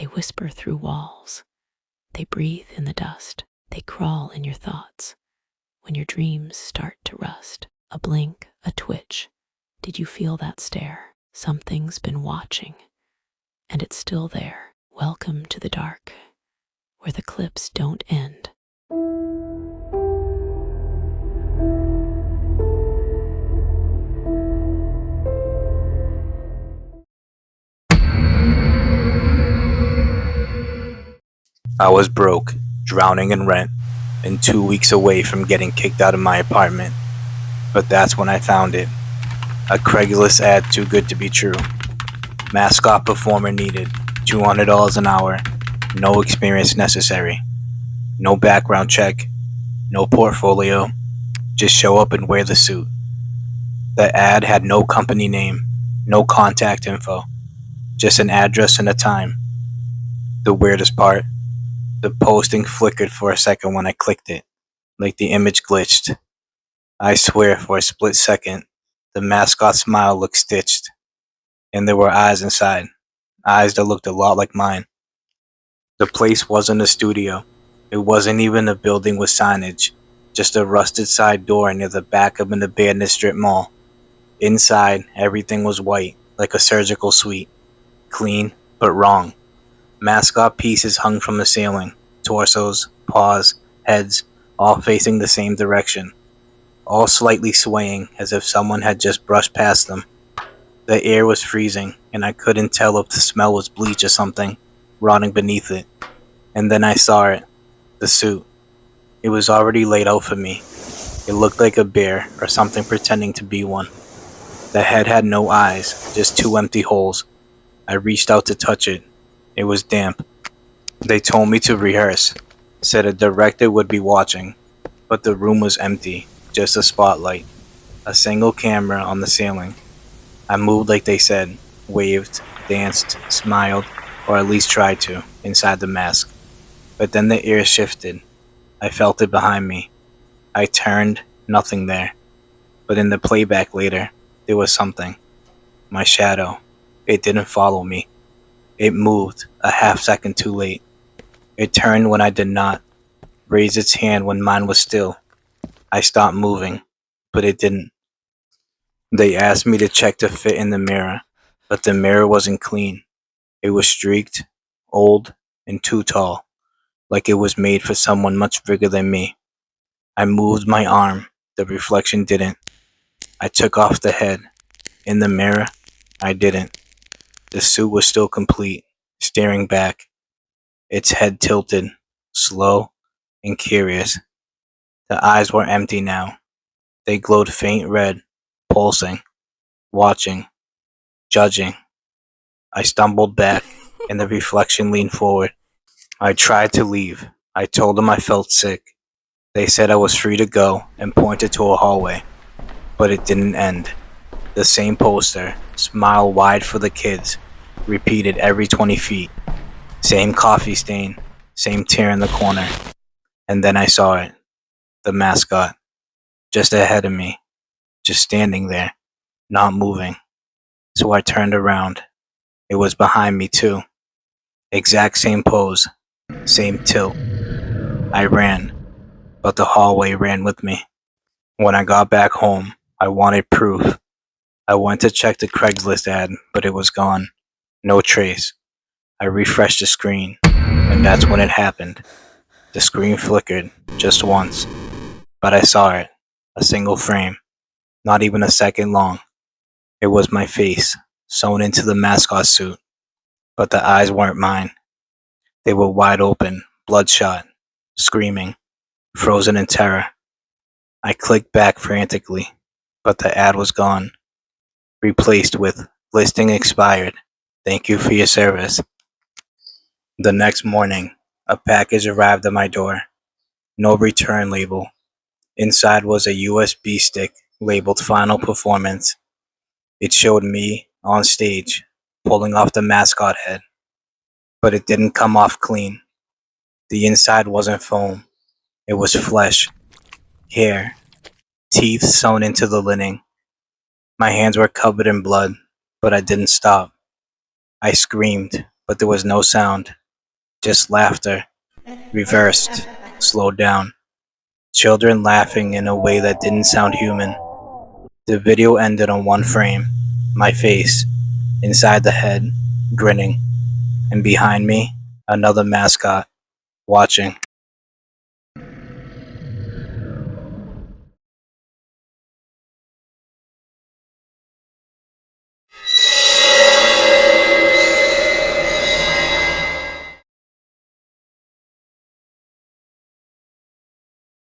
They whisper through walls. They breathe in the dust. They crawl in your thoughts. When your dreams start to rust, a blink, a twitch. Did you feel that stare? Something's been watching, and it's still there. Welcome to the dark, where the clips don't end. I was broke, drowning in rent, and 2 weeks away from getting kicked out of my apartment. But that's when I found it. A Craigslist ad too good to be true. Mascot performer needed, $200 an hour, no experience necessary. No background check, no portfolio, just show up and wear the suit. The ad had no company name, no contact info, just an address and a time. The weirdest part, the posting flickered for a second when I clicked it, like the image glitched. I swear for a split second, the mascot smile looked stitched, and there were eyes inside, eyes that looked a lot like mine. The place wasn't a studio. It wasn't even a building with signage, just a rusted side door near the back of an abandoned strip mall. Inside, everything was white, like a surgical suite. Clean, but wrong. Mascot pieces hung from the ceiling, torsos, paws, heads, all facing the same direction, all slightly swaying as if someone had just brushed past them. The air was freezing, and I couldn't tell if the smell was bleach or something, rotting beneath it. And then I saw it, the suit. It was already laid out for me. It looked like a bear or something pretending to be one. The head had no eyes, just two empty holes. I reached out to touch it. It was damp. They told me to rehearse, said a director would be watching, but the room was empty, just a spotlight, a single camera on the ceiling. I moved like they said, waved, danced, smiled, or at least tried to, inside the mask. But then the air shifted. I felt it behind me. I turned, nothing there. But in the playback later, there was something. My shadow. It didn't follow me. It moved, a half second too late. It turned when I did not, raised its hand when mine was still. I stopped moving, but it didn't. They asked me to check the fit in the mirror, but the mirror wasn't clean. It was streaked, old, and too tall, like it was made for someone much bigger than me. I moved my arm, the reflection didn't. I took off the head. In the mirror, I didn't. The suit was still complete, staring back, its head tilted, slow and curious. The eyes were empty now. They glowed faint red, pulsing, watching, judging. I stumbled back, and the reflection leaned forward. I tried to leave. I told them I felt sick. They said I was free to go and pointed to a hallway. But it didn't end. The same poster, smile wide for the kids, repeated every 20 feet. Same coffee stain, same tear in the corner. And then I saw it. The mascot. Just ahead of me. Just standing there. Not moving. So I turned around. It was behind me too. Exact same pose. Same tilt. I ran. But the hallway ran with me. When I got back home, I wanted proof. I went to check the Craigslist ad, but it was gone. No trace. I refreshed the screen, and that's when it happened. The screen flickered, just once. But I saw it. A single frame. Not even a second long. It was my face, sewn into the mascot suit. But the eyes weren't mine. They were wide open, bloodshot, screaming, frozen in terror. I clicked back frantically, but the ad was gone. Replaced with listing expired. Thank you for your service. The next morning, a package arrived at my door. No return label. Inside was a USB stick labeled Final Performance. It showed me on stage, pulling off the mascot head. But it didn't come off clean. The inside wasn't foam. It was flesh, hair, teeth sewn into the lining. My hands were covered in blood, but I didn't stop. I screamed, but there was no sound, just laughter, reversed, slowed down. Children laughing in a way that didn't sound human. The video ended on one frame, my face, inside the head, grinning, and behind me, another mascot, watching.